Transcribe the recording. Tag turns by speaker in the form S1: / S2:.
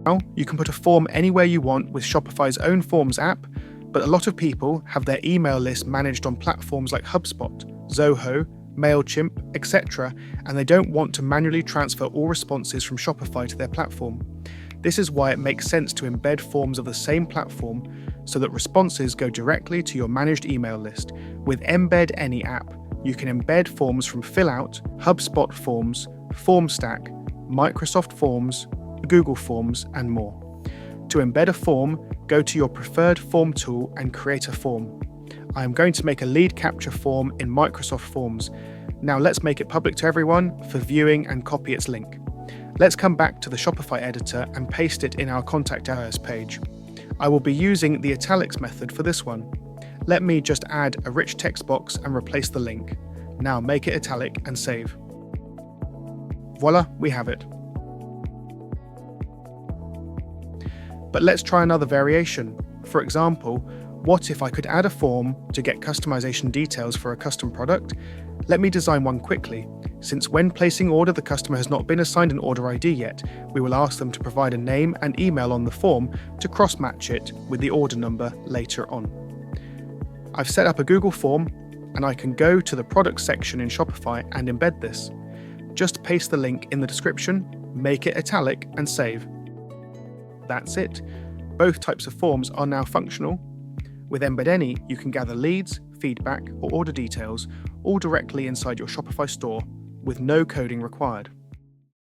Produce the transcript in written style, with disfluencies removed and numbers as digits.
S1: Now, you can put a form anywhere you want with Shopify's own Forms app, but a lot of people have their email list managed on platforms like HubSpot, Zoho, MailChimp, etc., and they don't want to manually transfer all responses from Shopify to their platform. This is why it makes sense to embed forms of the same platform so that responses go directly to your managed email list. With EmbedAny app, you can embed forms from Fillout, HubSpot Forms, Formstack, Microsoft Forms, Google Forms, and more. To embed a form, go to your preferred form tool and create a form. I am going to make a lead capture form in Microsoft Forms. Now let's make it public to everyone for viewing and copy its link. Let's come back to the Shopify editor and paste it in our Contact Us page. I will be using the italics method for this one. Let me just add a rich text box and replace the link. Now make it italic and save. Voila, we have it. But let's try another variation. For example, what if I could add a form to get customization details for a custom product? Let me design one quickly. Since when placing order the customer has not been assigned an order ID yet, we will ask them to provide a name and email on the form to cross-match it with the order number later on. I've set up a Google form and I can go to the product section in Shopify and embed this. Just paste the link in the description, make it italic and save. That's it. Both types of forms are now functional. With EmbedAny, you can gather leads, feedback, or order details all directly inside your Shopify store with no coding required.